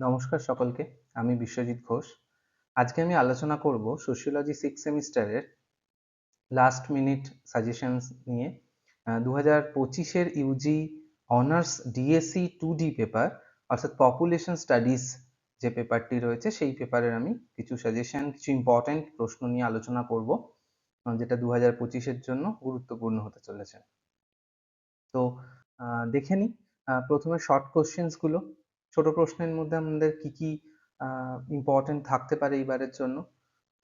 নমস্কার সকলকে, আমি বিশ্বজিৎ ঘোষ। আজকে আমি আলোচনা করব সোশিওলজি 6 সেমিস্টারের লাস্ট মিনিট সাজেশনস নিয়ে। 2025-এর UG honours DSC 2D paper অর্থাৎ পপুলেশন স্টাডিজ যে পেপারটি রয়েছে সেই পেপারের আমি কিছু সাজেশন, কিছু ইম্পর্টেন্ট প্রশ্ন নিয়ে আলোচনা করব, যেটা 2025-এর জন্য গুরুত্বপূর্ণ হতে চলেছে। তো দেখে নিই প্রথমে শর্ট কোশ্চেন্সগুলো। ছোট প্রশ্নের মধ্যে আমাদের কি কি ইম্পর্টেন্ট থাকতে পারে এইবারের জন্য।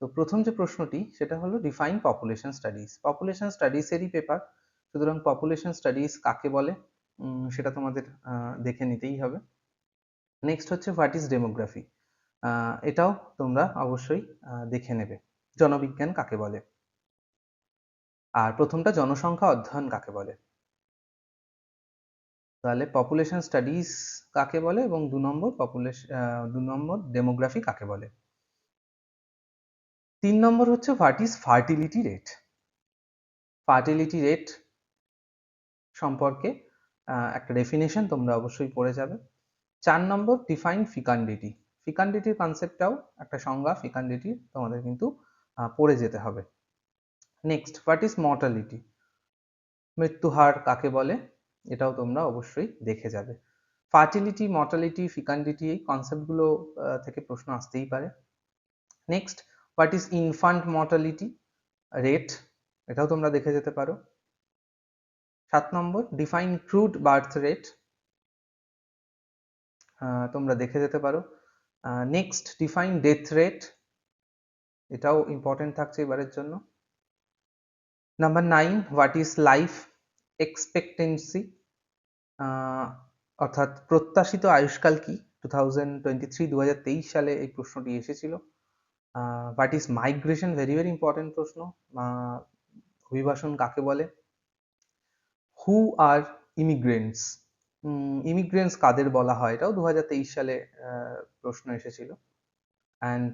তো প্রথম যে প্রশ্নটি সেটা হলো ডিফাইন পপুলেশন স্টাডিজ। পপুলেশন স্টাডিজেরই পেপার, সুতরাং পপুলেশন স্টাডিজ কাকে বলে সেটা তোমাদের দেখে নিতেই হবে। নেক্সট হচ্ছে হোয়াট ইজ ডেমোগ্রাফি, এটাও তোমরা অবশ্যই দেখে নেবে। জনবিজ্ঞান কাকে বলে, আর প্রথমটা জনসংখ্যা অধ্যয়ন কাকে বলে। তাহলে পপুলেশন স্টাডিজ কাকে বলে এবং 2 নম্বর ডেমোগ্রাফি কাকে বলে। 3 নম্বর হচ্ছে what is fertility rate. Fertility rate সম্পর্কে একটা ডেফিনেশন তোমরা অবশ্যই পড়ে যাবে। 4 নম্বর ডিফাইন ফিকান্ডিটি। ফিকান্ডিটির কনসেপ্টটাও একটা সংজ্ঞা, ফিকান্ডিটি তোমাদের কিন্তু পড়ে যেতে হবে। নেক্সট হোয়াট ইজ মর্টালিটি, মৃত্যু হার কাকে বলে, এটাও তোমরা অবশ্যই দেখে যাবে। ফার্টিলিটি, মর্টালিটি, ফিকান্ডিটি এই কনসেপ্টগুলো থেকে প্রশ্ন আসতেই পারে। Next what is infant mortality rate, এটাও তোমরা দেখে যেতে পারো। 7 নম্বর ডিফাইন ক্রুড বার্থ রেট, তোমরা দেখে যেতে পারো। নেক্সট ডিফাইন ডেথ রেট, এটাও ইম্পর্টেন্ট থাকছে এবারের জন্য। Number 9 what is life expectancy, অর্থাৎ প্রত্যাশিত আয়ুষ্কাল কি। 2023 সালে এই প্রশ্নটি এসেছিল। What is migration, very very important প্রশ্ন, অভিবাসন কাকে বলে। হু আর ইমিগ্রেন্টস, ইমিগ্রেন্টস কাদের বলা হয়, এটাও 2023 সালে প্রশ্ন এসেছিল। And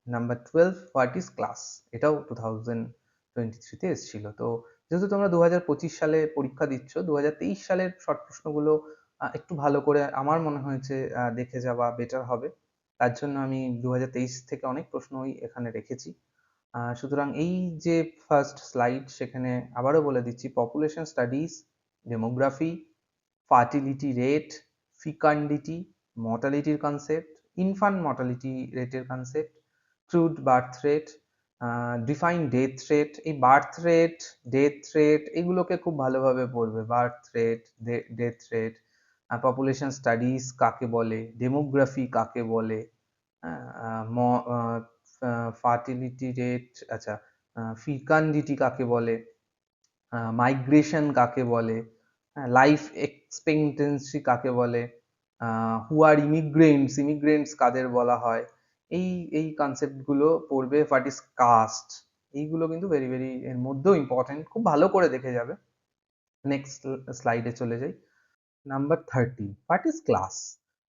number 12 what is class, এটাও 2023-তে এসেছিল। তো যেহেতু তোমরা 2025 সালে পরীক্ষা দিচ্ছ, 2023 সালের শর্ট প্রশ্নগুলো একটু ভালো করে আমার মনে হয়েছে দেখে যাওয়া বেটার হবে। তার জন্য আমি 2023 থেকে অনেক প্রশ্নই এখানে রেখেছি। সুতরাং এই যে ফার্স্ট স্লাইড, সেখানে আবারও বলে দিচ্ছি population studies, demography, fertility rate, fecundity, মর্টালিটির কনসেপ্ট, ইনফ্যান্ট মর্টালিটি রেটের concept, crude birth rate, define death rate. এই বার্থ রেট, ডেথ রেট এগুলোকে খুব ভালোভাবে পড়বে। Birth rate, death rate, population studies কাকে বলে, ডেমোগ্রাফি কাকে বলে, ফার্টিলিটি রেট, আচ্ছা ফিকান্ডিটি কাকে বলে, মাইগ্রেশন কাকে বলে, লাইফ এক্সপেক্টেন্সি কাকে বলে, হু আর ইমিগ্রেন্টস, ইমিগ্রেন্টস কাদের বলা হয়, এই কনসেপ্টগুলো পড়বে। হোয়াট ইজ কাস্ট, এইগুলো কিন্তু ভেরি ভেরি এর মধ্যেও ইম্পর্টেন্ট, খুব ভালো করে দেখে যাবে। নেক্সট স্লাইডে চলে যাই। Number 30 what is class.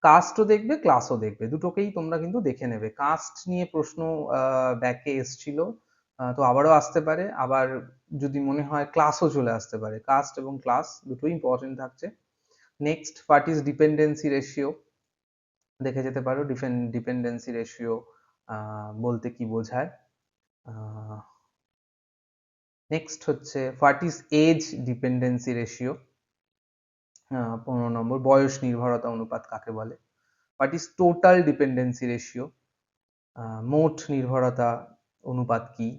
কাস্টও দেখবে, ক্লাসও দেখবে, দুটোকেই তোমরা কিন্তু দেখে নেবে। কাস্ট নিয়ে প্রশ্ন ব্যাকে এসছিল, তো আবারও আসতে পারে, আবার যদি মনে হয় ক্লাসও চলে আসতে পারে। কাস্ট এবং ক্লাস দুটোই ইম্পর্টেন্ট থাকছে। Next what is dependency ratio, দেখে যেতে পারো। ডিপেন্ডেন্সি রেশিও বলতে কি বোঝায়। নেক্সট হচ্ছে what is age dependency ratio. 15 নম্বর বয়স নির্ভরতা অনুপাত কাকে বলে। What is total dependency ratio, মোট নির্ভরতা অনুপাত কি,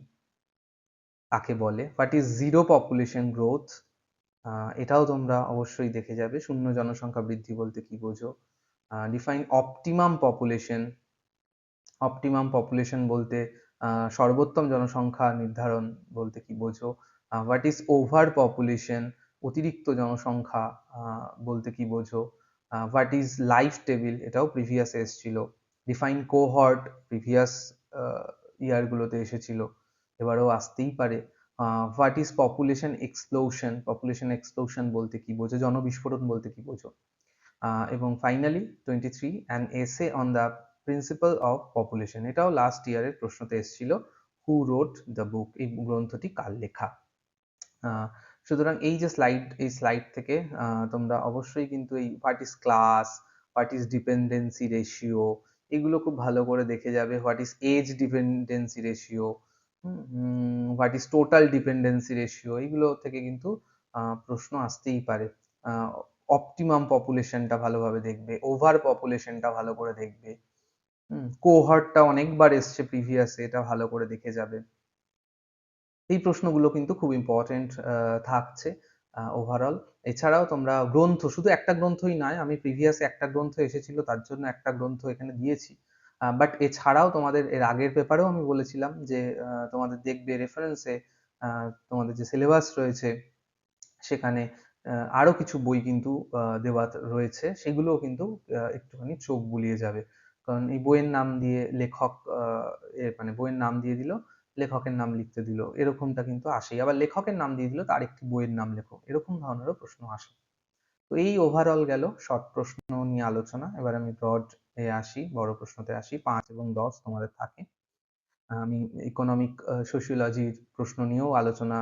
কাকে বলে। What is zero population growth, এটাও তোমরা অবশ্যই দেখে যাবে। শূন্য জনসংখ্যা বৃদ্ধি বলতে কি বোঝো। Define optimum population, optimum population বলতে সর্বোত্তম জনসংখ্যা নির্ধারণ বলতে কি বোঝো। হোয়াট ইজ ওভার পপুলেশন, অতিরিক্ত জনসংখ্যা বলতে কি বোঝো। হোয়াট ইজ লাইফ টেবিল, এটাও প্রিভিয়াস এসেছিল। ডিফাইন কোহর্ট, প্রিভিয়াস ইয়ারগুলোতে এসেছিল, এবারেও আসতেই পারে। What is population explosion, population explosion বলতে কি বোঝো, জনবিস্ফোরণ বলতে কি বোঝো। এবং finally 23 an essay on the principal of population, এটাও লাস্ট ইয়ারের প্রশ্নতে এসেছিল। হু রোট দ্য বুক, এই গ্রন্থটি কার লেখা। সুতরাং এই যে স্লাইড, এই স্লাইড থেকে তোমরা অবশ্যই কিন্তু এই what is class, what is dependency ratio, এগুলো খুব ভালো করে দেখে যাবে। What is age dependency ratio, what is total dependency ratio, এগুলো থেকে কিন্তু প্রশ্ন আসতেই পারে। অপটিমাম পপুলেশনটা ভালোভাবে দেখবে, ওভার পপুলেশনটা ভালো করে দেখবে, কোহর্টটা অনেকবার এসছে প্রিভিয়াসে, এটা ভালো করে দেখে যাবে। এই প্রশ্নগুলো কিন্তু খুব ইম্পর্টেন্ট থাকছে ওভারঅল। এছাড়াও তোমরা গ্রন্থ, শুধু একটা গ্রন্থই নয়, আমি প্রিভিয়াসে একটা গ্রন্থ এসেছিল তার জন্য একটা গ্রন্থ এখানে দিয়েছি, বাট এছাড়াও তোমাদের এর আগের পেপারেও আমি বলেছিলাম যে তোমাদের দেখবে রেফারেন্সে তোমাদের যে সিলেবাস রয়েছে সেখানে আরো কিছু বই কিন্তু দেওয়া রয়েছে, সেগুলোও কিন্তু একটুখানি চোখ বুলিয়ে যাবে। কারণ এই বইয়ের নাম দিয়ে লেখক মানে বইয়ের নাম দিয়ে দিল, লেখকের নাম লিখতে দিল, এরকমটা কিন্তু আসেই। আবার লেখকের নাম দিয়ে দিল, তার একটি বইয়ের নাম লেখো, এরকম ধরনেরও প্রশ্ন আসে। তো এই ওভারঅল গেল শর্ট প্রশ্ন নিয়ে আলোচনা। এবার আমি ব্রড এ আসি, বড় প্রশ্নতে আসি। 5 এবং 10 তোমাদের থাকে। আমি ইকোনমিক সোশিওলজির প্রশ্ন নিয়েও আলোচনা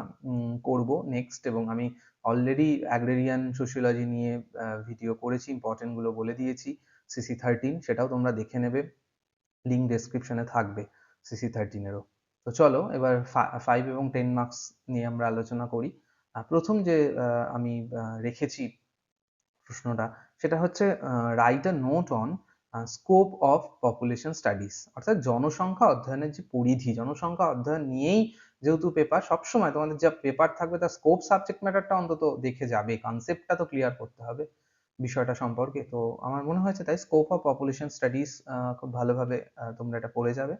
করব নেক্সট, এবং আমি অলরেডি অ্যাগ্রেরিয়ান সোশিওলজি নিয়ে ভিডিও করেছি, ইম্পর্টেন্ট গুলো বলে দিয়েছি। CC13 সেটাও তোমরা দেখে নেবে, লিঙ্ক ডেসক্রিপশনে থাকবে CC13-এরও। তো চলো এবার 5 এবং 10 মার্কস নিয়ে আমরা আলোচনা করি। প্রথম যে আমি রেখেছি প্রশ্নটা, সেটা হচ্ছে write a note on scope of population studies, অর্থাৎ জনসংখ্যা অধ্যয়নের যে পরিধি, জনসংখ্যা অধ্যয়ন নিয়েই যেহেতু পেপার, সবসময় তোমাদের যা পেপার থাকবে তার স্কোপ সাবজেক্ট ম্যাটারটা অন্তত দেখে যাবে, কনসেপ্টটা তো ক্লিয়ার করতে হবে বিষয়টা সম্পর্কে। তো আমার মনে হয়েছে তাই স্কোপ অফ পপুলেশন স্টাডিজ খুব ভালোভাবে তোমরা এটা পড়ে যাবে।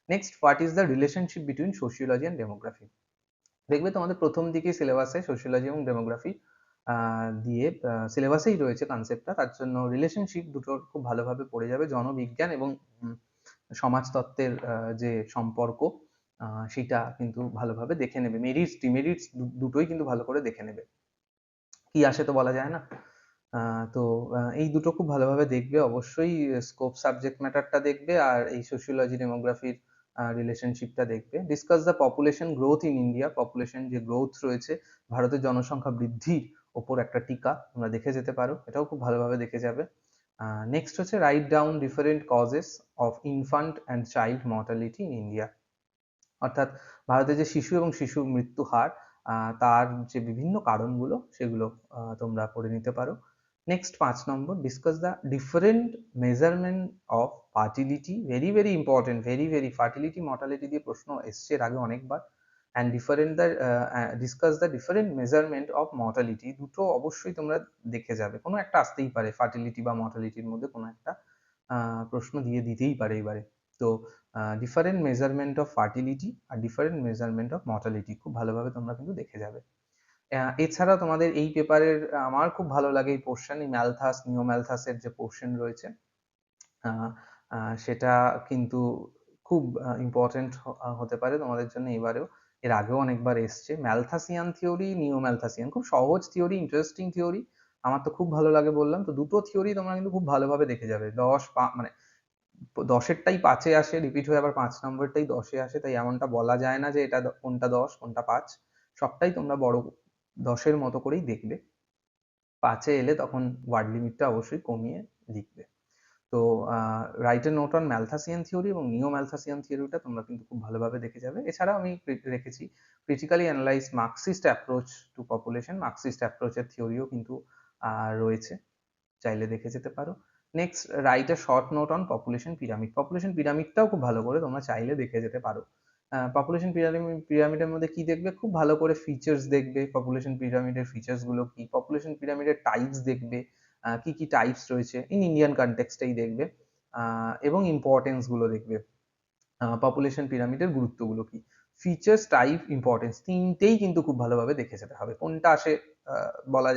Next, what is the relationship between sociology and demography. দেখবে তোমাদের প্রথম দিকে সিলেবাসে সোশিওলজি এবং ডেমোগ্রাফি দিয়ে সিলেবাসেই রয়েছে কনসেপ্টটা, তার জন্য রিলেশনশিপ দুটোর খুব ভালোভাবে পড়ে যাবে। জনবিজ্ঞান এবং সমাজতত্ত্বের যে সম্পর্ক সেটা কিন্তু ভালোভাবে দেখে নেবে। মেরিটস ডিমেরিটস দুটোই কিন্তু ভালো করে দেখে নেবে, কি আসে তো বলা যায় না। তো এই দুটো খুব ভালোভাবে দেখবে অবশ্যই, স্কোপ সাবজেক্ট ম্যাটারটা দেখবে, আর এই সোশিওলজি ডেমোগ্রাফির রিলেশনশিপটা দেখবে। Discuss the population growth in India, population যে গ্রোথ রয়েছে, ভারতের জনসংখ্যা বৃদ্ধির ওপর একটা টিকা তোমরা দেখে যেতে পারো, এটাও খুব ভালোভাবে দেখে যাবে। নেক্সট হচ্ছে write down different causes of infant and child mortality in India, অর্থাৎ ভারতে যে শিশু এবং শিশু মৃত্যু হার, তার যে বিভিন্ন কারণগুলো সেগুলো তোমরা পড়ে নিতে পারো। Next 5 number, discuss the different measurement of fertility, very very important, very very, fertility mortality দিয়ে প্রশ্ন এসছে এর আগে অনেকবার। And different the discuss the different measurement of mortality, দুটো অবশ্যই তোমরা দেখে যাবে, কোনো একটা আসতেই পারে, ফার্টিলিটি বা মর্টালিটির মধ্যে কোনো একটা প্রশ্ন দিয়ে দিতেই পারে এবারে। তো ডিফারেন্ট মেজারমেন্ট অফ ফার্টিলিটি আর ডিফারেন্ট মেজারমেন্ট অফ মর্টালিটি খুব ভালোভাবে তোমরা কিন্তু দেখে যাবে। এছাড়া তোমাদের এই পেপারের আমার খুব ভালো লাগে এই পোর্শন, এই ম্যালথাস নিও ম্যালথাসের যে পোর্শন রয়েছে, সেটা কিন্তু খুব ইম্পর্টেন্ট হতে পারে তোমাদের জন্য এবারেও, এর আগেও অনেকবার এসছে। ম্যালথাসিয়ান থিওরি, নিও ম্যালথাসিয়ান, খুব সহজ থিওরি, ইন্টারেস্টিং থিওরি, আমার তো খুব ভালো লাগে বললাম। তো দুটো থিওরি তোমরা কিন্তু খুব ভালোভাবে দেখে যাবে। মানে 10-এরটাই 5-এ আসে, রিপিট হয়ে আবার 5 নম্বরটাই 10-এ আসে, তাই এমনটা বলা যায় না যে এটা কোনটা 10 কোনটা 5, সবটাই তোমরা বড় 10-এর মতো করেই দেখবে। 5-এ এলে তখন ওয়ার্ড লিমিটটা অবশ্যই কমিয়ে লিখবে। তো write a note on Malthusian theory এবং নিও ম্যালথাসিয়ান থিওরিটা তোমরা কিন্তু খুব ভালোভাবে দেখে যাবে। এছাড়াও আমি রেখেছি critically analyse Marxist approach to population, Marxist অ্যাপ্রোচের থিওরিও কিন্তু রয়েছে, চাইলে দেখে যেতে পারো। Next, write a short note on population pyramid, population পিরামিডটাও খুব ভালো করে তোমরা চাইলে দেখে যেতে পারো। পপুলেশন পিরামিডের মধ্যে কি দেখবে, খুব ভালো করে ফিচার্স দেখবে, পপুলেশন পিরামিডের ফিচার্স গুলো কি, পপুলেশন পিরামিডের টাইপস দেখবে, কি কি টাইপস রয়েছে ইন ইন্ডিয়ান কনটেক্সটেই দেখবে, এবং ইম্পর্টেন্স গুলো দেখবে, পপুলেশন পিরামিডের গুরুত্বগুলো কি, ফিচার্স, টাইপ, ইম্পর্টেন্স, তিনটেই কিন্তু খুব ভালোভাবে দেখে যেতে হবে, কোনটা আসে বলা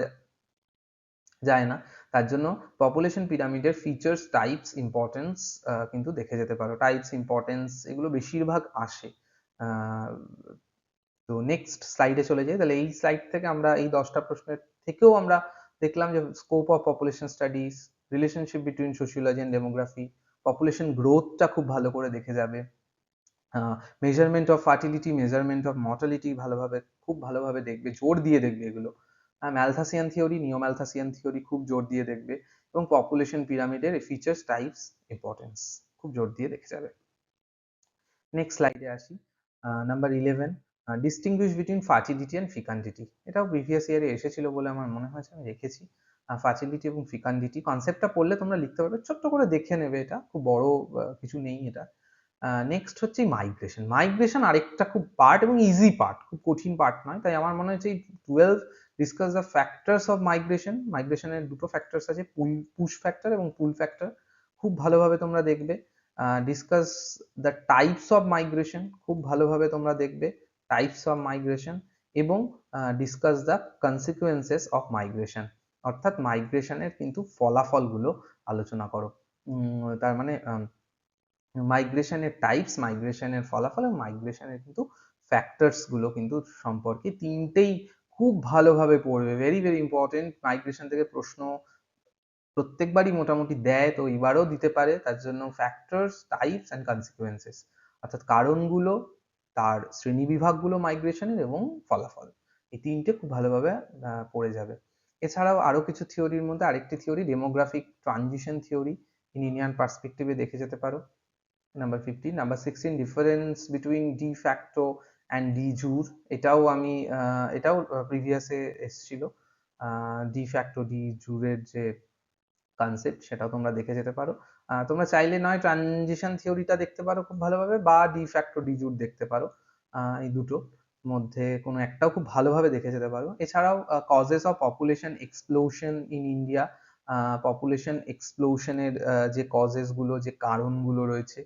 যায় না, তার জন্য পপুলেশন পিরামিডের ফিচার্স, টাইপস, ইম্পর্টেন্স কিন্তু দেখে যেতে পারো। টাইপস, ইম্পর্টেন্স এগুলো বেশিরভাগ আসে। তো নেক্সট স্লাইডে চলে যাই, তাহলে এই স্লাইড থেকে আমরা এই 10টা প্রশ্নের থেকেও আমরা দেখলাম যে scope of population studies, relationship between sociology and demography, population গ্রোথটা খুব ভালো করে দেখে যাবে, measurement of fertility, measurement of mortality ভালোভাবে, খুব ভালোভাবে দেখবে, জোর দিয়ে দেখবে এগুলো। ম্যালথাসিয়ান থিওরি, নিও ম্যালথাসিয়ান থিওরি খুব জোর দিয়ে দেখবে, এবং পপুলেশন পিরামিডের ফিচার্স, টাইপস, ইম্পর্টেন্স খুব জোর দিয়ে দেখে যাবে। নেক্সট স্লাইডে আসি। Number 11, distinguish between fertility and fecundity. এটাও প্রিভিয়াস ইয়ারে এসেছিল বলে আমার মনে হয়েছে, আমি রেখেছি। ফার্টিলিটি এবং ফিকান্ডিটি কনসেপ্টটা পড়লে তোমরা লিখতে পারবে, ছোট্ট করে দেখে নেবে, এটা খুব বড় কিছু নেই এটা। নেক্সট হচ্ছে মাইগ্রেশন। মাইগ্রেশন আরেকটা খুব পার্ট এবং ইজি পার্ট, খুব কঠিন পার্ট নয়। তাই আমার মনে হচ্ছে এই 12 discuss the factors of migration. মাইগ্রেশনের দুটো ফ্যাক্টরস আছে, পুশ ফ্যাক্টর এবং পুল ফ্যাক্টর, খুব ভালোভাবে তোমরা দেখবে। Discuss the types of migration, খুব ভালোভাবে তোমরা দেখবে টাইপস অফ মাইগ্রেশন, এবং discuss the consequences of migration, অর্থাৎ মাইগ্রেশনের কিন্তু ফলাফলগুলো আলোচনা করো। তার মানে মাইগ্রেশনের টাইপস, মাইগ্রেশনের ফলাফল এবং মাইগ্রেশনের কিন্তু ফ্যাক্টরস গুলো কিন্তু সম্পর্কে তিনটেই খুব ভালোভাবে পড়বে। Very very important. মাইগ্রেশন থেকে প্রশ্ন প্রত্যেকবারই মোটামুটি দেয়, তো এবারও দিতে পারে। তার জন্য ফ্যাক্টরস, টাইপস অ্যান্ড কনসিকুয়েন্সেস, অর্থাৎ কারণগুলো, তার শ্রেণীবিভাগগুলো মাইগ্রেশনের, এবং ফলাফল, এই তিনটে খুব ভালোভাবে পড়ে যাবে। এছাড়াও আরো কিছু থিওরির মধ্যে আরেকটি theory, demographic transition theory, in Indian পার্সপেক্টিভে দেখে যেতে পারো। Number 15, number 16, difference between de facto and de jure. এটাও আমি এটাও প্রিভিয়াসে এসেছিল। ডি ফ্যাক্টো ডি জুরের যে কনসেপ্ট, সেটাও তোমরা দেখে যেতে পারো। তোমরা চাইলে নয় ট্রানজিশন থিওরিটা দেখতে পারো খুব ভালোভাবে, বা ডি ফ্যাক্টো ডি জুর দেখতে পারো। এই দুটো মধ্যে কোনো একটাও খুব ভালোভাবে দেখে যেতে পারো। এছাড়াও causes of population explosion in India, population এক্সপ্লোশনের যে কজেস গুলো, যে কারণগুলো রয়েছে,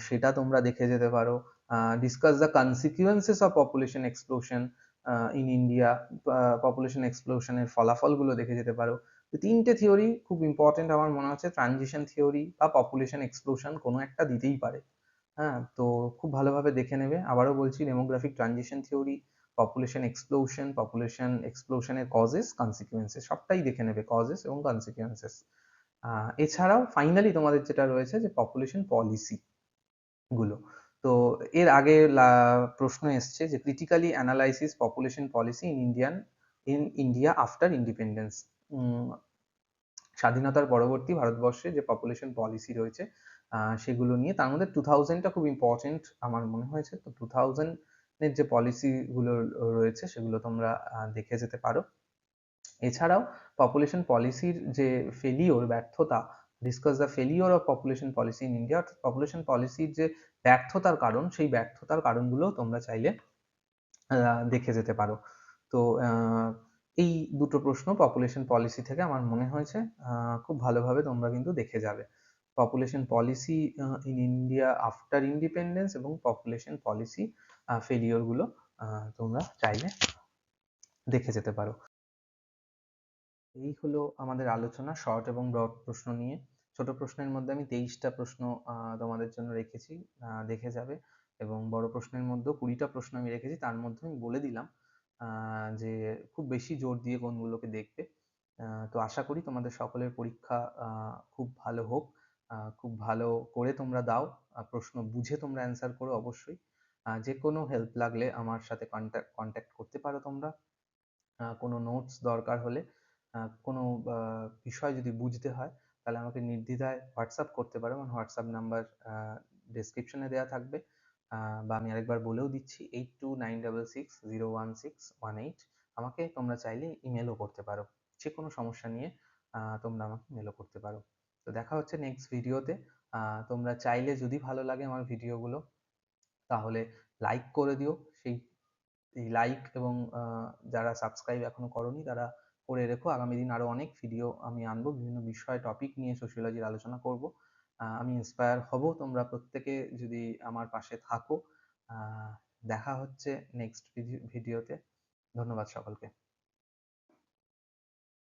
সেটা তোমরা দেখে যেতে পারো। Discuss the consequences of population explosion in India, population এক্সপ্লোশনের ফলাফলগুলো দেখে যেতে পারো। তো তিনটে থিওরি খুব ইম্পর্টেন্ট আমার মনে হচ্ছে, ট্রানজিশন থিওরি বা পপুলেশন এক্সপ্লোশন, কোনো একটা দিতেই পারে। হ্যাঁ, তো খুব ভালোভাবে দেখে নেবে। আবারও বলছি, ডেমোগ্রাফিক ট্রানজিশন থিওরি, পপুলেশন এক্সপ্লোশনের কজেস, কনসিকুয়েন্সেস, সবটাই দেখে নেবে, কজেস এবং কনসিকুয়েন্সেস। এছাড়াও ফাইনালি তোমাদের যেটা রয়েছে যে পপুলেশন পলিসি গুলো। তো এর আগে প্রশ্ন এসছে যে critically analysis population policy in India after independence. স্বাধীনতার পরবর্তী ভারতবর্ষে যে পপুলেশন পলিসি রয়েছে সেগুলো নিয়ে, তার মধ্যে 2000টা খুব ইম্পর্টেন্ট আমার মনে হয়েছে। তো 2000-এর যে পলিসিগুলো রয়েছে সেগুলো তোমরা দেখে যেতে পারো। এছাড়াও পপুলেশন পলিসির যে ফেলিওর, ব্যর্থতা, discuss the failure of population policy in India, অর্থাৎ পপুলেশন পলিসির যে ব্যর্থতার কারণ, সেই ব্যর্থতার কারণগুলো তোমরা চাইলে দেখে যেতে পারো। তো এই দুটো প্রশ্ন পপুলেশন পলিসি থেকে আমার মনে হয়েছে খুব ভালোভাবে তোমরা কিন্তু দেখে যাবে। Population policy in India after independence এবং পপুলেশন পলিসি ফেলিওর গুলো তোমরা চাইলে দেখে যেতে পারো। এই হলো আমাদের আলোচনা শর্ট এবং ব্রড প্রশ্ন নিয়ে। ছোট প্রশ্নের মধ্যে আমি 23টা প্রশ্ন তোমাদের জন্য রেখেছি, দেখে যাবে। এবং বড় প্রশ্নের মধ্যেও 20টা প্রশ্ন আমি রেখেছি, তার মধ্যে আমি বলে দিলাম যে খুব বেশি জোর দিয়ে কোনগুলোকে দেখবে। তো আশা করি তোমাদের সকলের পরীক্ষা খুব ভালো হোক, খুব ভালো করে তোমরা দাও, প্রশ্ন বুঝে তোমরা অ্যান্সার করো অবশ্যই। যে কোনো হেল্প লাগলে আমার সাথে কন্ট্যাক্ট করতে পারো তোমরা। কোনো নোটস দরকার হলে, কোনো বিষয় যদি বুঝতে হয়, তাহলে আমাকে নির্দ্বিধায় হোয়াটসঅ্যাপ করতে পারো। আমার হোয়াটসঅ্যাপ নাম্বার ডেসক্রিপশনে দেওয়া থাকবে, বা আমি আরেকবার বলেও দিচ্ছি, 8296601618। আমাকে তোমরা চাইলে ইমেলও করতে পারো, যে কোনো সমস্যা নিয়ে তোমরা আমাকে মেলও করতে পারো। তো দেখা হচ্ছে নেক্সট ভিডিওতে। তোমরা চাইলে, যদি ভালো লাগে আমার ভিডিওগুলো, তাহলে লাইক করে দিও। এই লাইক এবং যারা সাবস্ক্রাইব এখনো করোনি তারা করে রেখো। আগামী দিন আরো অনেক ভিডিও আমি আনবো, বিভিন্ন বিষয় টপিক নিয়ে সোশিওলজির আলোচনা করব। আমি ইন্সপায়ার হব তোমরা প্রত্যেকে যদি আমার পাশে থাকো। দেখা হচ্ছে নেক্সট ভিডিওতে। ধন্যবাদ সকলকে।